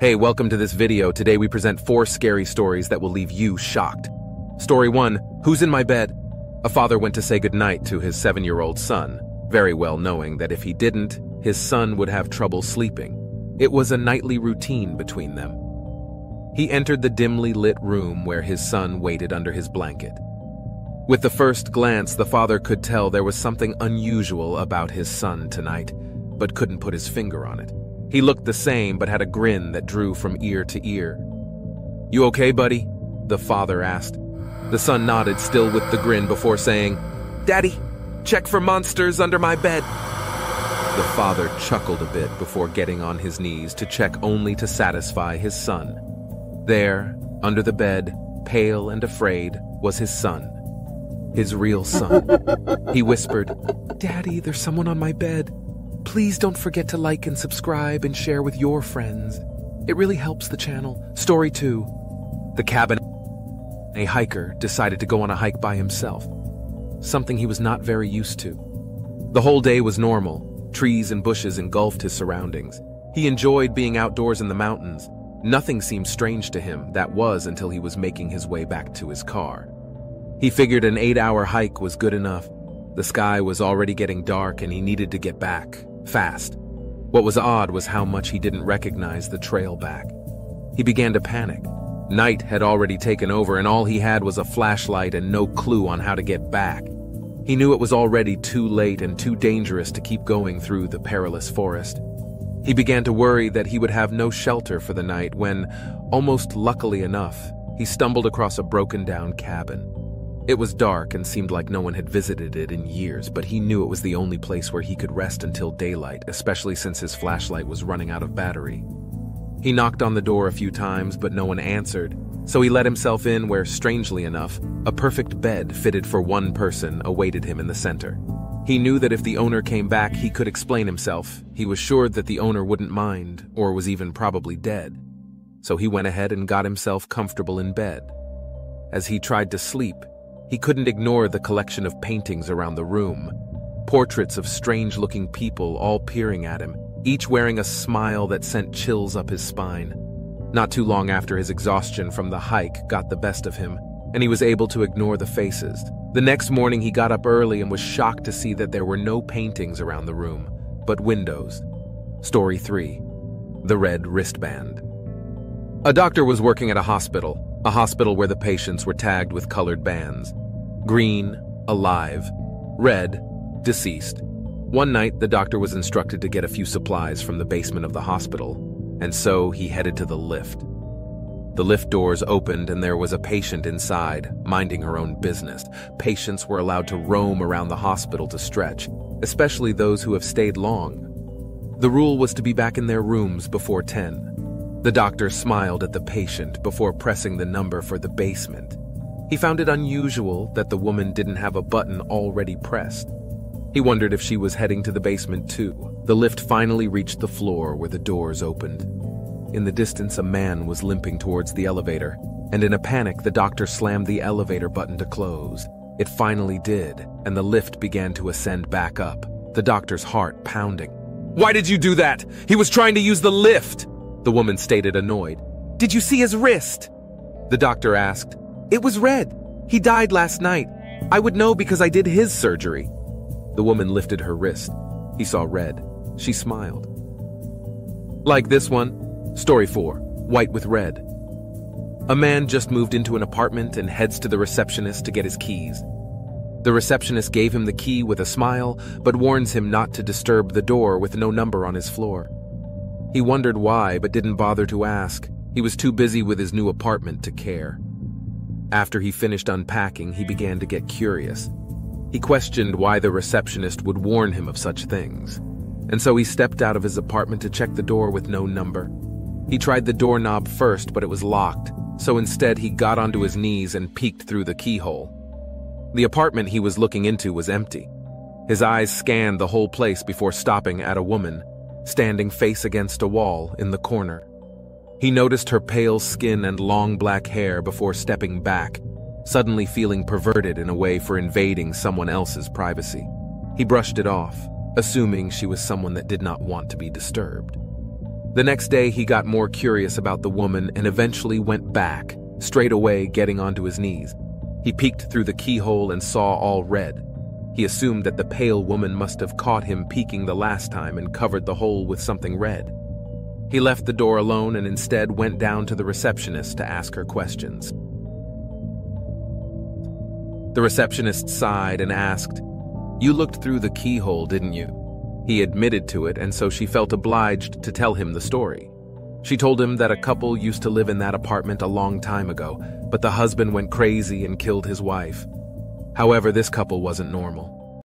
Hey, welcome to this video. Today we present 4 scary stories that will leave you shocked. Story 1, Who's in my bed? A father went to say goodnight to his 7-year-old son, very well knowing that if he didn't, his son would have trouble sleeping. It was a nightly routine between them. He entered the dimly lit room where his son waited under his blanket. With the first glance, the father could tell there was something unusual about his son tonight, but couldn't put his finger on it. He looked the same, but had a grin that drew from ear to ear. "You okay, buddy?" the father asked. The son nodded, still with the grin, before saying, "Daddy, check for monsters under my bed." The father chuckled a bit before getting on his knees to check, only to satisfy his son. There, under the bed, pale and afraid, was his son. His real son. He whispered, "Daddy, there's someone on my bed. Please don't forget to like and subscribe and share with your friends. It really helps the channel." Story 2. The cabin. A hiker decided to go on a hike by himself, something he was not very used to. The whole day was normal. Trees and bushes engulfed his surroundings. He enjoyed being outdoors in the mountains. Nothing seemed strange to him, that was until he was making his way back to his car. He figured an 8-hour hike was good enough. The sky was already getting dark and he needed to get back, fast. What was odd was how much he didn't recognize the trail back. He began to panic. Night had already taken over and all he had was a flashlight and no clue on how to get back. He knew it was already too late and too dangerous to keep going through the perilous forest. He began to worry that he would have no shelter for the night when, almost luckily enough, he stumbled across a broken-down cabin. It was dark and seemed like no one had visited it in years, but he knew it was the only place where he could rest until daylight, especially since his flashlight was running out of battery. He knocked on the door a few times, but no one answered, so he let himself in where, strangely enough, a perfect bed fitted for one person awaited him in the center. He knew that if the owner came back, he could explain himself. He was sure that the owner wouldn't mind, or was even probably dead. So he went ahead and got himself comfortable in bed. As he tried to sleep, he couldn't ignore the collection of paintings around the room. Portraits of strange-looking people all peering at him, each wearing a smile that sent chills up his spine. Not too long after, his exhaustion from the hike got the best of him, and he was able to ignore the faces. The next morning, he got up early and was shocked to see that there were no paintings around the room, but windows. Story 3. The red wristband. A doctor was working at a hospital where the patients were tagged with colored bands. Green, alive; red, deceased. One night, the doctor was instructed to get a few supplies from the basement of the hospital, and so he headed to the lift. The lift doors opened and there was a patient inside, minding her own business. Patients were allowed to roam around the hospital to stretch, especially those who have stayed long. The rule was to be back in their rooms before 10. The doctor smiled at the patient before pressing the number for the basement. He found it unusual that the woman didn't have a button already pressed. He wondered if she was heading to the basement too. The lift finally reached the floor where the doors opened. In the distance, a man was limping towards the elevator, and in a panic, the doctor slammed the elevator button to close. It finally did, and the lift began to ascend back up, the doctor's heart pounding. "Why did you do that? He was trying to use the lift!" the woman stated, annoyed. "Did you see his wrist?" the doctor asked. "It was red. He died last night. I would know because I did his surgery." The woman lifted her wrist. He saw red. She smiled. Like this one. Story 4. White with red. A man just moved into an apartment and heads to the receptionist to get his keys. The receptionist gave him the key with a smile, but warns him not to disturb the door with no number on his floor. He wondered why, but didn't bother to ask. He was too busy with his new apartment to care. After he finished unpacking, he began to get curious. He questioned why the receptionist would warn him of such things, and so he stepped out of his apartment to check the door with no number. He tried the doorknob first, but it was locked, so instead he got onto his knees and peeked through the keyhole. The apartment he was looking into was empty. His eyes scanned the whole place before stopping at a woman, standing face against a wall in the corner. He noticed her pale skin and long black hair before stepping back, suddenly feeling perverted in a way for invading someone else's privacy. He brushed it off, assuming she was someone that did not want to be disturbed. The next day, he got more curious about the woman and eventually went back, straight away getting onto his knees. He peeked through the keyhole and saw all red. He assumed that the pale woman must have caught him peeking the last time and covered the hole with something red. He left the door alone and instead went down to the receptionist to ask her questions. The receptionist sighed and asked, "You looked through the keyhole, didn't you?" He admitted to it, and so she felt obliged to tell him the story. She told him that a couple used to live in that apartment a long time ago, but the husband went crazy and killed his wife. However, this couple wasn't normal.